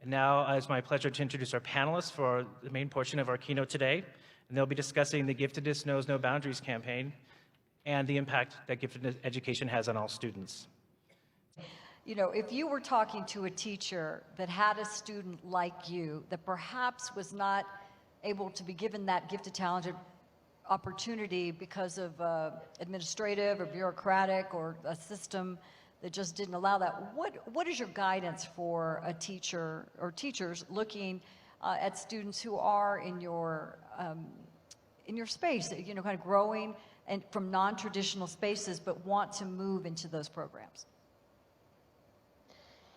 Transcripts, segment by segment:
And now it's my pleasure to introduce our panelists for the main portion of our keynote today. And they'll be discussing the Giftedness Knows No Boundaries campaign and the impact that gifted education has on all students. You know, if you were talking to a teacher that had a student like you that perhaps was not able to be given that gifted, talented opportunity because of administrative or bureaucratic or a system that just didn't allow that, what is your guidance for a teacher or teachers looking at students who are in your space, you know, kind of growing and from non-traditional spaces but want to move into those programs?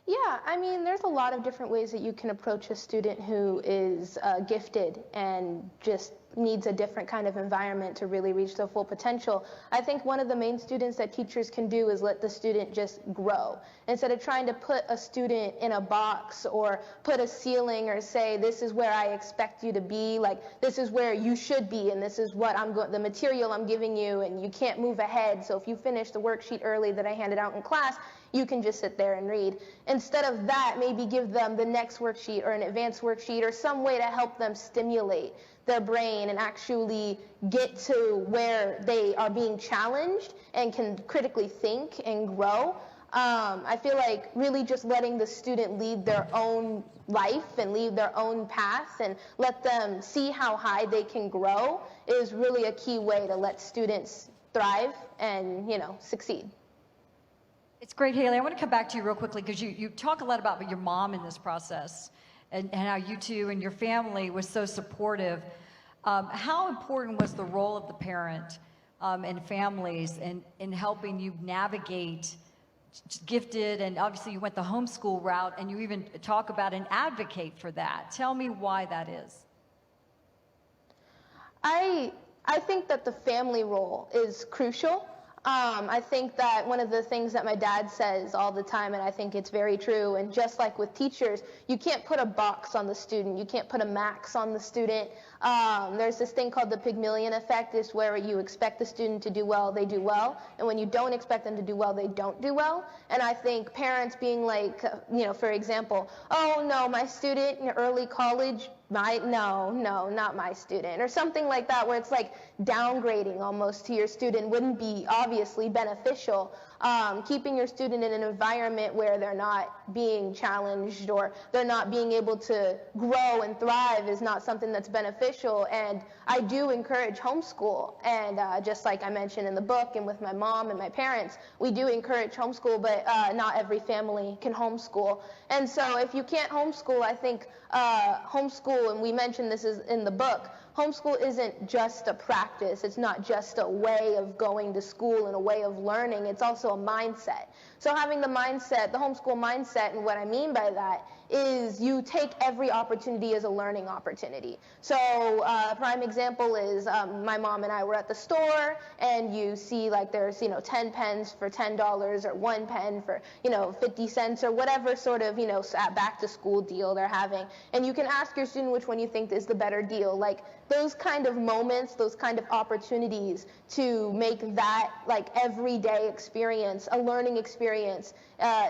Yeah, I mean, there's a lot of different ways that you can approach a student who is gifted and just needs a different kind of environment to really reach their full potential. I think one of the main students that teachers can do is let the student just grow. Instead of trying to put a student in a box or put a ceiling or say, this is where I expect you to be, like, this is where you should be, and this is what the material I'm giving you, and you can't move ahead. So if you finish the worksheet early that I handed out in class, you can just sit there and read. Instead of that, maybe give them the next worksheet or an advanced worksheet or some way to help them stimulate their brain and actually get to where they are being challenged and can critically think and grow. I feel like really just letting the student lead their own life and lead their own path and let them see how high they can grow is really a key way to let students thrive and, you know, succeed. It's great, Haley. I want to come back to you real quickly because you talk a lot about your mom in this process and how you two and your family was so supportive. How important was the role of the parent and families in helping you navigate gifted, and obviously you went the homeschool route and you even talk about and advocate for that. Tell me why that is. I think that the family role is crucial. I think that one of the things that my dad says all the time, and I think it's very true, and just like with teachers, you can't put a box on the student. You can't put a max on the student. There's this thing called the Pygmalion effect, is where you expect the student to do well, they do well, and when you don't expect them to do well, they don't do well. And I think parents being like, you know, for example, oh no, my student in early college, no, not my student, or something like that, where it's like downgrading almost to your student wouldn't be obviously beneficial. Keeping your student in an environment where they're not being challenged or they're not being able to grow and thrive is not something that's beneficial. And I do encourage homeschool. And just like I mentioned in the book and with my mom and my parents, we do encourage homeschool, but not every family can homeschool. And so if you can't homeschool, I think homeschool, and we mentioned this is in the book, homeschool isn't just a practice. It's not just a way of going to school and a way of learning. It's also a mindset. So having the mindset, the homeschool mindset, and what I mean by that is you take every opportunity as a learning opportunity. So a prime example is my mom and I were at the store, and you see like there's, you know, 10 pens for $10 or 1 pen for, you know, 50 cents or whatever sort of, you know, back to school deal they're having. And you can ask your student which one you think is the better deal. Like those kind of moments, those kind of opportunities to make that like everyday experience, a learning experience,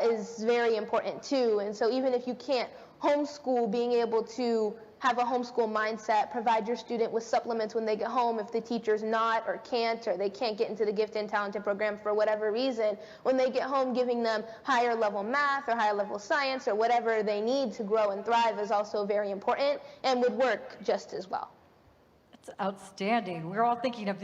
is very important too. And so even if you can't homeschool, being able to have a homeschool mindset, provide your student with supplements when they get home if the teacher's not or can't, or they can't get into the gifted and talented program for whatever reason, when they get home, giving them higher level math or higher level science or whatever they need to grow and thrive is also very important and would work just as well. Outstanding. We're all thinking of